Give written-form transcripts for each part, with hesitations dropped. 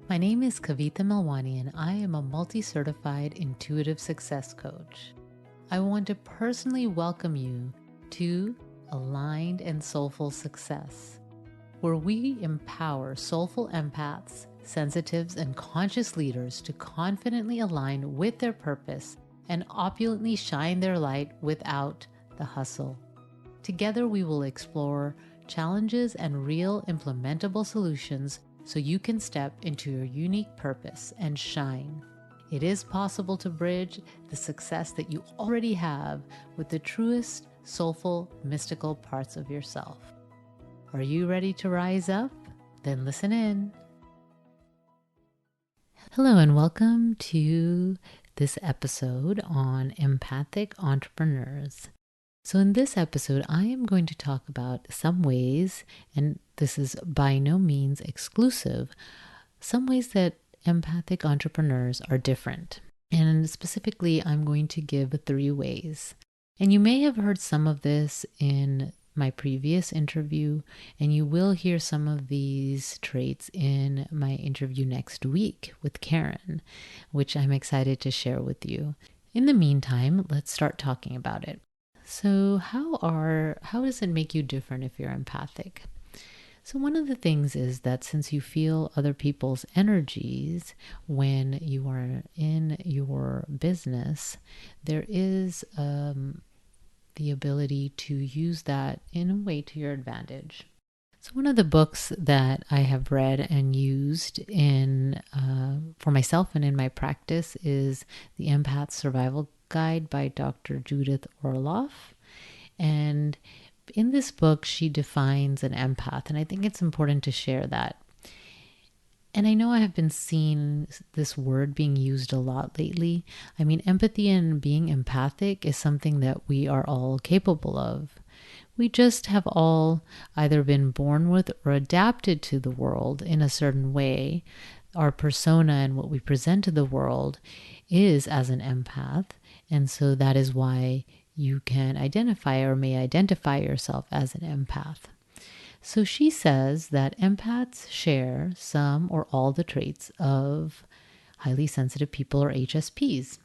My name is Kavitha Melwani, and I am a multi-certified intuitive success coach. I want to personally welcome you to Aligned and Soulful Success, where we empower soulful empaths, sensitives, and conscious leaders to confidently align with their purpose and opulently shine their light without the hustle. Together, we will explore challenges and real implementable solutions so you can step into your unique purpose and shine. It is possible to bridge the success that you already have with the truest, soulful, mystical parts of yourself. Are you ready to rise up? Then listen in. Hello, and welcome to this episode on empathic entrepreneurs. So in this episode, I am going to talk about some ways, and this is by no means exclusive, some ways that empathic entrepreneurs are different. And specifically, I'm going to give 3 ways. And you may have heard some of this in my previous interview, and you will hear some of these traits in my interview next week with Karen, which I'm excited to share with you. In the meantime, let's start talking about it. So how does it make you different if you're empathic? So one of the things is that since you feel other people's energies when you are in your business, there is the ability to use that in a way to your advantage. So one of the books that I have read and used in for myself and in my practice is the Empath Survival Guide by Dr. Judith Orloff. And in this book, she defines an empath, and I think it's important to share that. And I know I have been seeing this word being used a lot lately. I mean, empathy and being empathic is something that we are all capable of. We just have all either been born with or adapted to the world in a certain way. Our persona and what we present to the world is as an empath. And so that is why you can identify or may identify yourself as an empath. So she says that empaths share some or all the traits of highly sensitive people or HSPs.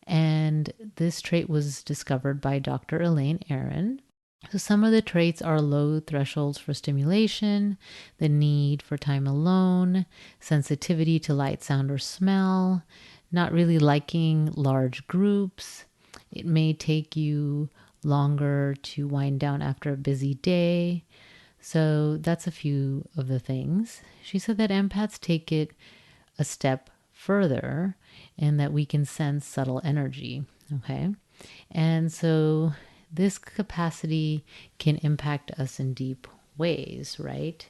And this trait was discovered by Dr. Elaine Aron. So some of the traits are low thresholds for stimulation, the need for time alone, sensitivity to light, sound, or smell, not really liking large groups. It may take you longer to wind down after a busy day. So that's a few of the things. She said that empaths take it a step further and that we can sense subtle energy. Okay. And so this capacity can impact us in deep ways, right?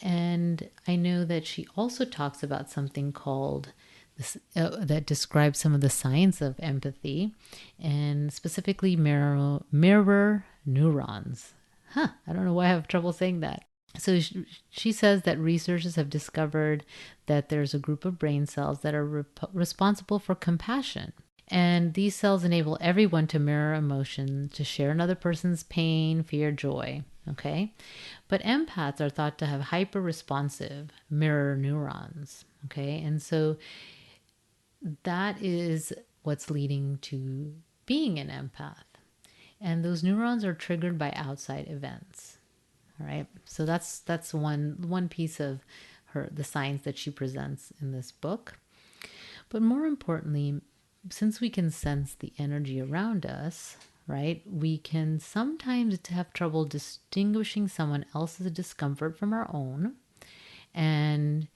And I know that she also talks about something called this, that describes some of the science of empathy, and specifically mirror neurons. I don't know why I have trouble saying that. So she says that researchers have discovered that there's a group of brain cells that are responsible for compassion. And these cells enable everyone to mirror emotion, to share another person's pain, fear, joy. Okay. But empaths are thought to have hyper responsive mirror neurons. Okay. And so that is what's leading to being an empath. And those neurons are triggered by outside events. All right. So that's one piece of the science that she presents in this book. But more importantly, since we can sense the energy around us, right, we can sometimes have trouble distinguishing someone else's discomfort from our own, and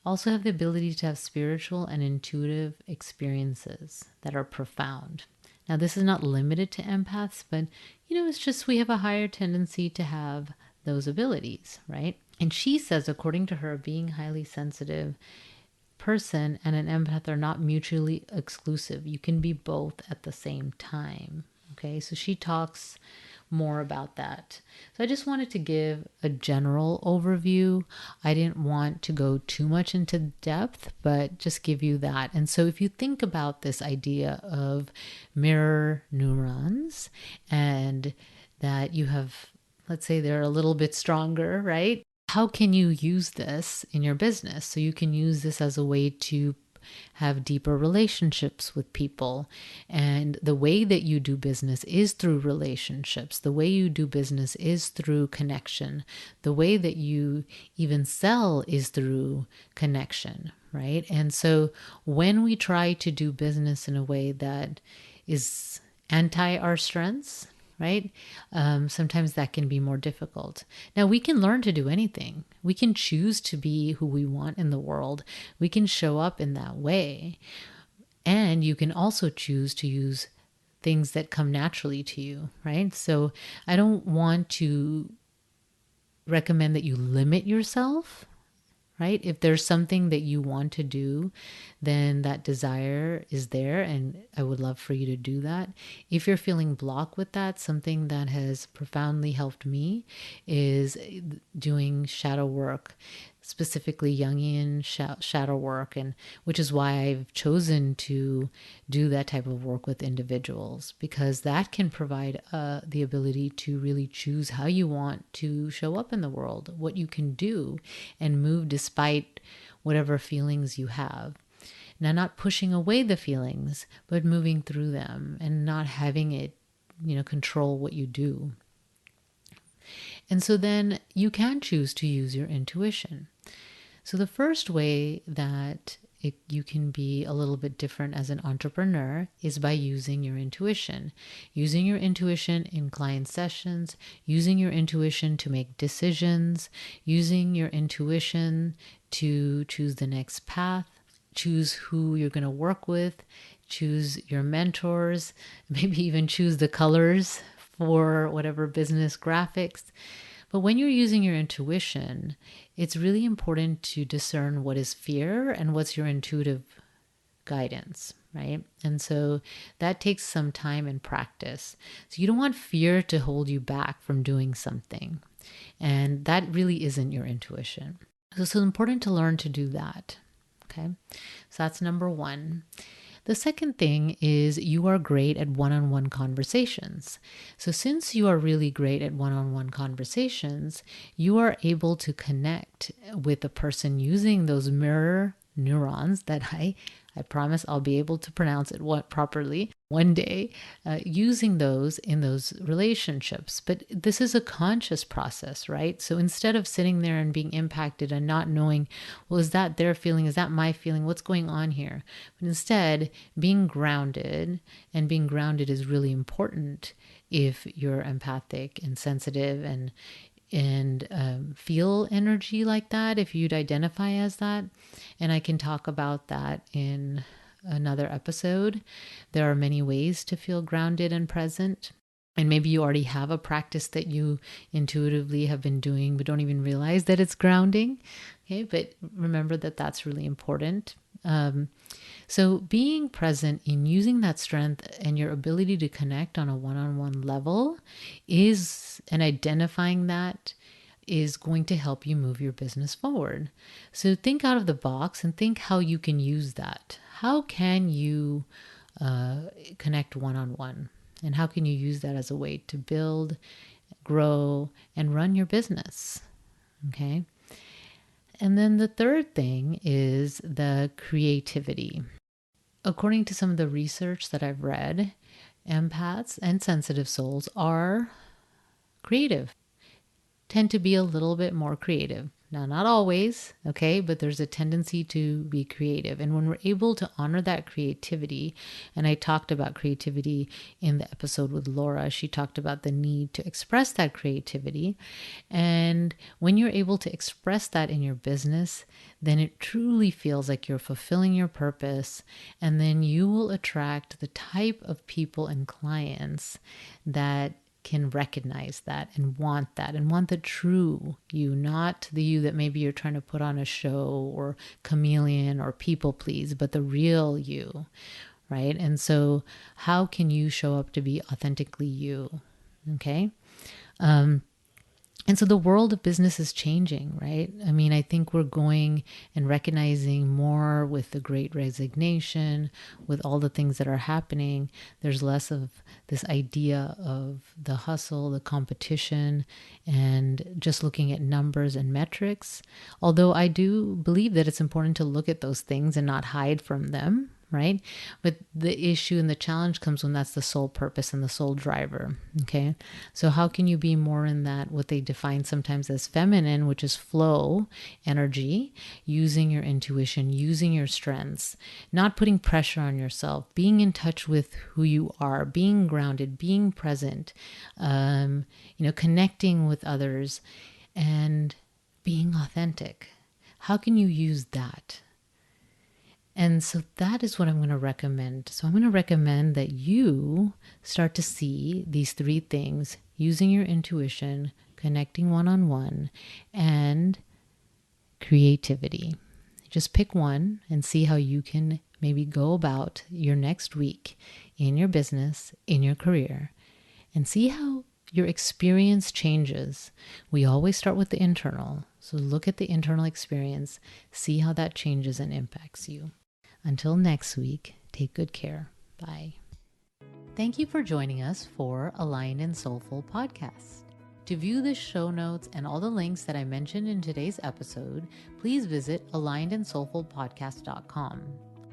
also have the ability to have spiritual and intuitive experiences that are profound. Now, this is not limited to empaths, but, it's just we have a higher tendency to have those abilities, right? And she says, according to her, being highly sensitive person and an empath are not mutually exclusive. You can be both at the same time. Okay, so she talks more about that. So I just wanted to give a general overview. I didn't want to go too much into depth, but just give you that. And so if you think about this idea of mirror neurons and that you have, let's say they're a little bit stronger, right? how can you use this in your business? So you can use this as a way to have deeper relationships with people. And the way that you do business is through relationships. The way you do business is through connection. The way that you even sell is through connection, right? And so when we try to do business in a way that is anti our strengths, right? Sometimes that can be more difficult. Now, we can learn to do anything. We can choose to be who we want in the world. We can show up in that way. And you can also choose to use things that come naturally to you, right? So I don't want to recommend that you limit yourself, right? If there's something that you want to do, then that desire is there, and I would love for you to do that. If you're feeling blocked with that, something that has profoundly helped me is doing shadow work, specifically Jungian shadow work, and which is why I've chosen to do that type of work with individuals, because that can provide the ability to really choose how you want to show up in the world, what you can do, and move despite whatever feelings you have. Now, not pushing away the feelings, but moving through them and not having it, control what you do. And so then you can choose to use your intuition. So the first way that you can be a little bit different as an entrepreneur is by using your intuition. Using your intuition in client sessions, using your intuition to make decisions, using your intuition to choose the next path, choose who you're going to work with, choose your mentors, maybe even choose the colors for whatever business graphics. But when you're using your intuition, it's really important to discern what is fear and what's your intuitive guidance, right? And so that takes some time and practice. So you don't want fear to hold you back from doing something. And that really isn't your intuition. So it's important to learn to do that. Okay. So that's number one. The second thing is you are great at one-on-one conversations. So since you are really great at one-on-one conversations, you are able to connect with a person using those mirror neurons that I promise I'll be able to pronounce it properly one day, using those in those relationships. But this is a conscious process, right? So instead of sitting there and being impacted and not knowing, well, is that their feeling? Is that my feeling? What's going on here? But instead, being grounded, and being grounded is really important if you're empathic and sensitive and feel energy like that, if you'd identify as that. And I can talk about that in another episode. There are many ways to feel grounded and present. And maybe you already have a practice that you intuitively have been doing, but don't even realize that it's grounding. Okay, but remember that that's really important. So being present in using that strength and your ability to connect on a one-on-one level and identifying that is going to help you move your business forward. So think out of the box and think how you can use that. How can you connect one-on-one? And how can you use that as a way to build, grow, and run your business? Okay. And then the third thing is the creativity. According to some of the research that I've read, empaths and sensitive souls are creative, tend to be a little bit more creative. Now, not always, okay, but there's a tendency to be creative. And when we're able to honor that creativity, and I talked about creativity in the episode with Laura, she talked about the need to express that creativity. And when you're able to express that in your business, then it truly feels like you're fulfilling your purpose. And then you will attract the type of people and clients that can recognize that and want the true you, not the you that maybe you're trying to put on a show or chameleon or people please, but the real you, right? And so how can you show up to be authentically you? Okay. And so the world of business is changing, right? I mean, I think we're going and recognizing more with the great resignation, with all the things that are happening. There's less of this idea of the hustle, the competition, and just looking at numbers and metrics. Although I do believe that it's important to look at those things and not hide from them, right? But the issue and the challenge comes when that's the sole purpose and the sole driver. Okay. So how can you be more in that, what they define sometimes as feminine, which is flow energy, using your intuition, using your strengths, not putting pressure on yourself, being in touch with who you are, being grounded, being present, connecting with others and being authentic. How can you use that? And so that is what I'm going to recommend. So I'm going to recommend that you start to see these three things: using your intuition, connecting one-on-one, and creativity. Just pick one and see how you can maybe go about your next week in your business, in your career, and see how your experience changes. We always start with the internal. So look at the internal experience, see how that changes and impacts you. Until next week, take good care. Bye. Thank you for joining us for Aligned and Soulful Podcast. To view the show notes and all the links that I mentioned in today's episode, please visit alignedandsoulfulpodcast.com.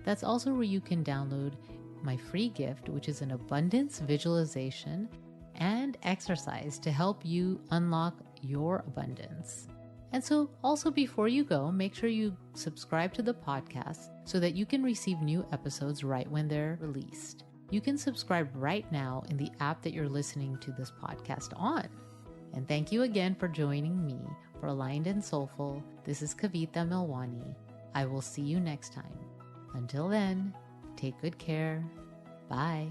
That's also where you can download my free gift, which is an abundance visualization and exercise to help you unlock your abundance. And so also before you go, make sure you subscribe to the podcast so that you can receive new episodes right when they're released. You can subscribe right now in the app that you're listening to this podcast on. And thank you again for joining me for Aligned and Soulful. This is Kavita Milwani. I will see you next time. Until then, take good care. Bye.